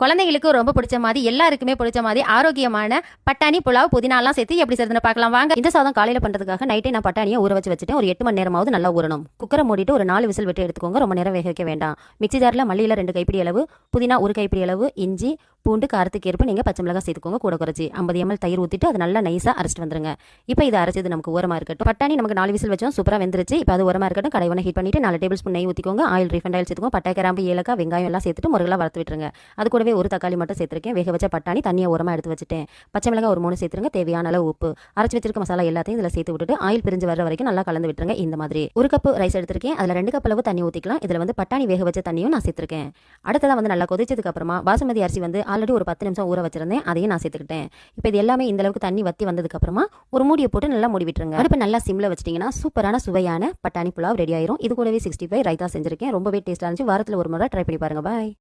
குழந்தைங்களுக்கு ரொம்ப பிடிச்ச மாதிரி எல்லாருக்குமே பிடிச்ச மாதிரி ஆரோக்கியமான பட்டாணி புலாவ் புதினாலாம் சேர்த்து எப்படி செய்யறதுன்னு பார்க்கலாம் வாங்க. இந்த சாதம் காலையில பண்றதுக்காக நைட்டே நான் பட்டாணியை ஊற வச்சுட்டேன். ஒரு 8 மணி நேரமாவது நல்லா ஊறணும். குக்கரை மூடிட்டு ஒரு 4 விசில் விட்டு எடுத்துக்கோங்க. ரொம்ப நேரம் வேக வைக்க வேண்டாம். மிக்சி ஜாரில் மல்லியில் 2 கைப்பிடி அளவு, புதினா 1 கைப்பிடி அளவு, இஞ்சி பூண்டு காரத்துக்கு ஏற்ப நீங்கள் பச்சை மிளகாய் சேர்த்துக்கோங்க. கூட குறைச்சி 50 ml தயிர் ஊற்றிட்டு அது நல்லா நைஸாக அரைச்சிட்டு வந்துருங்க. இப்போ இதை அரைச்சது நமக்கு ஓரமாக இருக்கட்டும். பட்டாணி நமக்கு 4 விசில் வச்சோம், சூப்பராக வெந்துருச்சு. இப்போ அது ஓரமாக இருக்கட்டும். கடைவனை ஹீட் பண்ணிட்டு 4 டேபிள் ஸ்பூன் நெய் ஊற்றிக்கோங்க. ஆயில் ரீஃபண்ட் ஆயில் சேர்த்துக்கோங்க. பட்டை கிராம்பு ஏலக்காய் வெங்காயம் எல்லாம் சேர்த்துட்டு முருகலாக வறுத்து விட்டுருங்க. அது கூடவே ஒரு தக்காளி மட்டும் சேர்த்துருக்கேன். வேக வச்ச பட்டாணி தண்ணியை ஓரமாக எடுத்து வச்சுட்டேன். பச்சை மிளகாய் ஒரு 3 சேர்த்துருங்க. தேவையான அளவு உப்பு, அரைச்சி வச்சிருக்க மசாலா எல்லாத்தையும் இதில் சேர்த்து விட்டுட்டு ஆயில் பிரிஞ்சு வர வரைக்கும் நல்லா கலந்து விட்டுருங்க. இந்த மாதிரி 1 கப் ரைஸ் எடுத்திருக்கேன். அதில் 2 கப் அளவு தண்ணி ஊற்றிக்கலாம். இதில் வந்து பட்டாணி வேக வச்ச தண்ணியும் நான் சேர்த்துருக்கேன். அடுத்ததான் வந்து நல்லா கொதிச்சதுக்கு அப்புறமா பாசுமதி அரிசி வந்து ஆல்ரெடி ஒரு 10 நிமிஷம் ஊற வச்சிருந்தேன், அதையும் நான் சேர்த்துக்கிட்டேன். இப்போ இது எல்லாமே இந்த அளவுக்கு தண்ணி வத்தி வந்ததுக்கு அப்புறமா ஒரு மூடியை போட்டு நல்லா மூடி விட்டுருங்க. அடுப்பு நல்லா சிம்ல வச்சிட்டீங்கன்னா சூப்பரான சுவையான பட்டாணி புலாவ் ரெடி ஆயிரும். இது கூடவே 65 ரைத்தா செஞ்சிருக்கேன். ரொம்பவே டேஸ்டா இருந்துச்சு. வாரத்தில் ஒரு முறை ட்ரை பண்ணி பாருங்க. பாய்.